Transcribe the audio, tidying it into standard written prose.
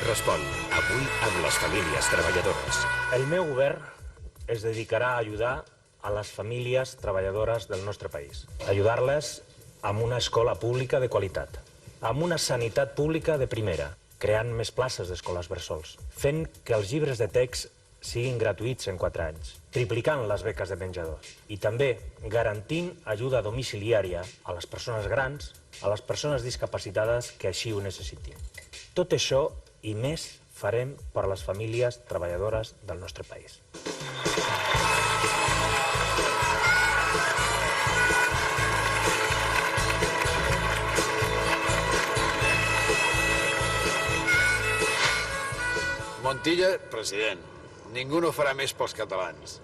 respon, avui amb les famílies treballadores. El meu govern es dedicarà a ajudar a les famílies treballadores del nostre país. Ajudar-les amb una escola pública de qualitat, amb una sanitat pública de primera, creant més places d'escoles bressols, fent que els llibres de text siguin gratuïts en 4 anys, triplicant les beques de menjador i també garantint ajuda domiciliària a les persones grans, a les persones discapacitades que així ho necessitin. Tot això i més farem per a les famílies treballadores del nostre país. Montilla, president, ningú no farà més pels catalans.